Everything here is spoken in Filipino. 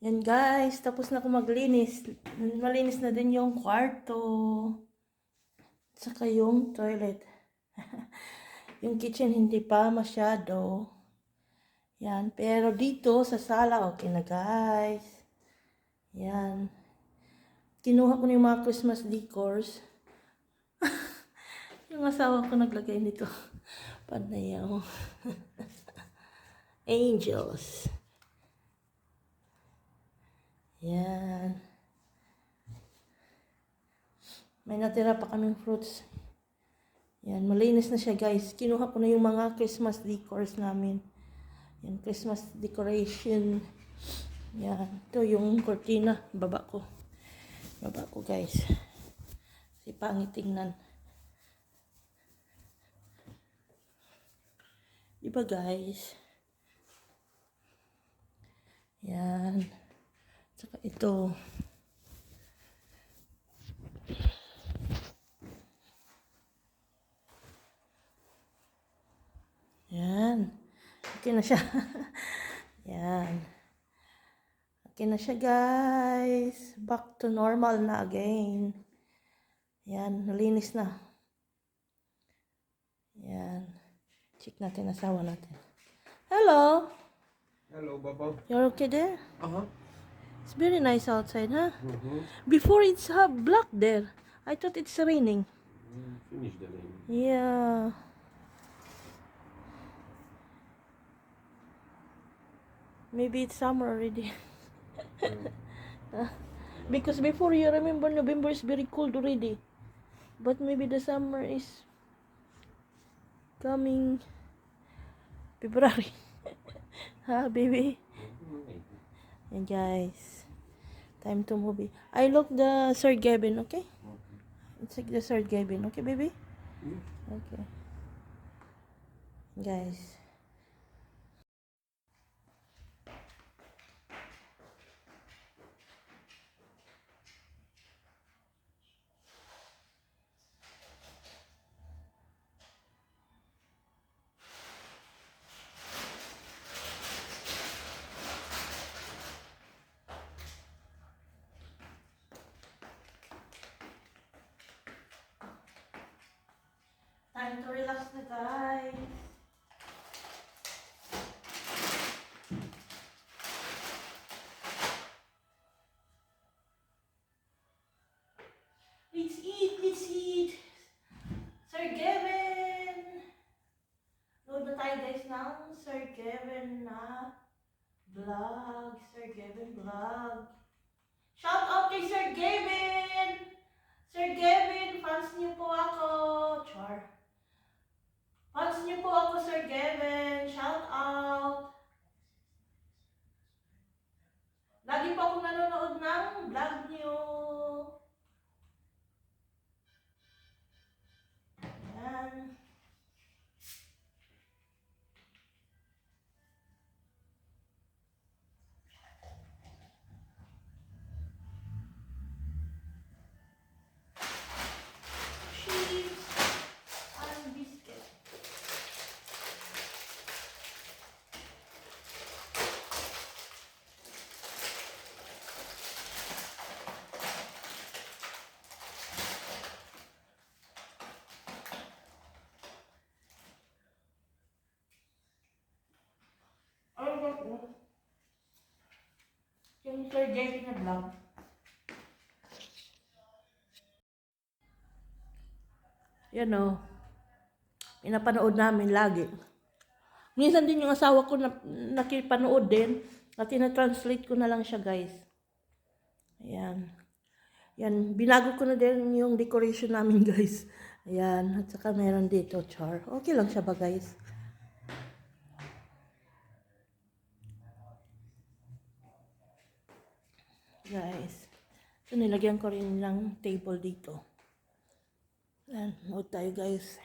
Yan guys, tapos na ako maglinis. Malinis na din yung kwarto. Saka yung toilet. Yung kitchen hindi pa masyado. Yan, pero dito sa sala, okay na guys. Yan. Kinuha ko na yung mga Christmas decors. Yung asawa ko naglagay nito. Panayaw. Angels. Yan. May natira pa kaming fruits. Yan, malinis na siya guys. Kinuha ko na yung mga Christmas decors namin. Yan, Christmas decoration. Yan, ito yung cortina. Baba ko. Baba ko guys. Kasi pangit tingnan. Diba guys? Yan. Saka ito. Yan. Okay na siya. Yan. Okay na siya guys. Back to normal na again. Yan. Nalinis na. Yan. Check natin asawa natin. Hello. Hello, Baba. You're okay there? Uh-huh. It's very nice outside, huh? Mm-hmm. Before it's black there. I thought it's raining. Finish the rain. Yeah. Maybe it's summer already. Because before, you remember, November is very cold already. But maybe the summer is coming February. Ha, baby? And guys, time to movie. I look the Sir Gavin, okay? It's like the Sir Gavin, okay, baby? Okay. Guys. Time to relax na guys. Let's eat, let's eat. Sir Gavin. Load na tayo guys ng Sir Gavin na vlog. Sir Gavin vlog. Shout out kay Sir Gavin. Sir Gavin, fans niyo po ako. Char. Fans niyo po ako, Sir Gavin. Shout out. Lagi po akong nanonood ng vlog niyo. Yan. Chips and biscuit. Ano ba ito? Yung Sir Gavin na vlog. Yan o. Pinapanood namin lagi. Minsan din yung asawa ko nakipanood din. At tina-translate ko na lang siya guys. Ayan. Yan. Binago ko na din yung decoration namin guys. Ayan. At saka meron dito, char. Okay lang siya ba guys? Guys. So nilagyan ko rin ng table dito. Ayan. Nood tayo guys.